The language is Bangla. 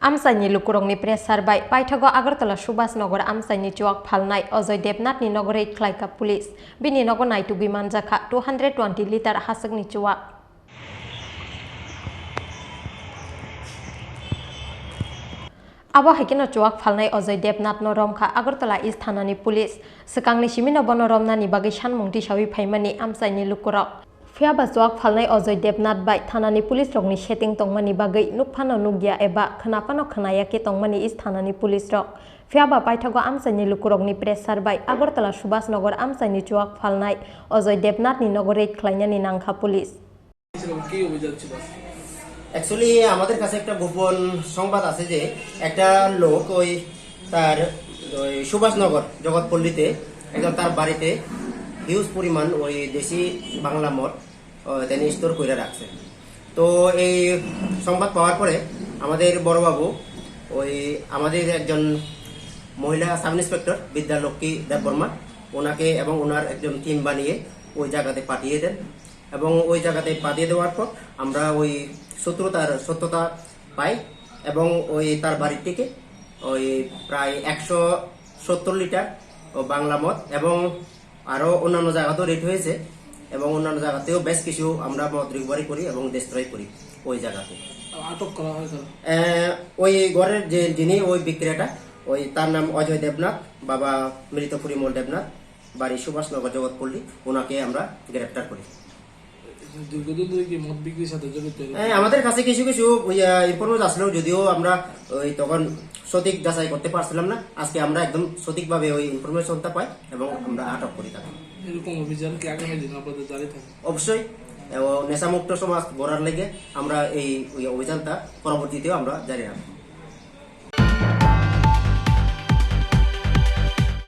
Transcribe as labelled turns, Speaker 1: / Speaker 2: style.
Speaker 1: Amchaini Lukurokni pressar by Paithago Agartala Subhas Nogor Amchaini Chuwak Phalnai Ajay Debnathni Nogore Khlaiwi police bini Nogo nai to be Manjakha 220 Litre Hachukni Chuwak Abo haikino Chuwak Phalnai Ajay Debnath no Romkha Agartala East Thanani police Sekangni Simino Bono Romnani bagi Shanmung Tisawi Phaimani Amchaini Lukurok Fiaba Chuwak Phalnai Ajay Debnath by Thanani police rokni setting tongmani bagai nukphano nugya eba khnapano khnaya ke tongmani East Thanani police rok Fiaba Paithago Amchaini Lukurokni pressar by Agartala Subhas Nogor Amchaini Chuwak Phalnai Ajay Debnathni Nogore Khlainani Nangkha police
Speaker 2: Actually আমাদের কাছে একটা গোপন সংবাদ আছে যে একটা লোক ওই তার সুভাষনগর জগৎপল্লীতে একদম তার বাড়িতে হিউজ পরিমাণ ওই দেশি বাংলা মদ তিনি স্টোর করে রাখছে তো এই সংবাদ পাওয়ার পরে আমাদের বড়বাবু ওই আমাদের একজন মহিলা সাব ইন্সপেক্টর বিদ্যালক্ষ্মী দেববর্মা ওনাকে এবং ওনার একজন টিম বানিয়ে ওই জায়গাতে পাঠিয়ে দেন এবং ওই জায়গাতে পাঠিয়ে দেওয়ার পর আমরা ওই সত্যতা পাই এবং ওই তার বাড়ি থেকে ওই প্রায় 170 লিটার বাংলা মদ এবং আরো অন্যান্য জায়গাতেও রেট হয়েছে এবং অন্যান্য জায়গাতেও বেশ কিছু আমরা মদ রিকভারি করি এবং ডিস্ট্রয় করি ওই জায়গাতে
Speaker 3: আটক করা হয়
Speaker 2: ওই ঘরের যে যিনি ওই বিক্রেতা ওই তার নাম অজয় দেবনাথ বাবা মৃত পরিমল দেবনাথ বাড়ি সুভাষনগর জগৎপল্লী ওনাকে আমরা গ্রেফতার করি
Speaker 3: দীর্ঘদিন ধরে কি মদ বিক্রির সাথে জড়িত
Speaker 2: আমাদের কাছে কিছু কিছু ইনফরমেশন আসলেও যদিও আমরা ওই তখন সঠিক যাচাই করতে পারছিলাম না আজকে আমরা একদম সঠিকভাবে ওই ইনফরমেশনটা পাই এবং আমরা আটক করি তাকে
Speaker 3: এরকম অভিযান কি আগামী দিন আপনাদের জারি থাকবে
Speaker 2: অবশ্যই নেশামুক্ত সমাজ গড়ার লেগে আমরা এই অভিযানটা পরবর্তীতেও আমরা জারি রাখবো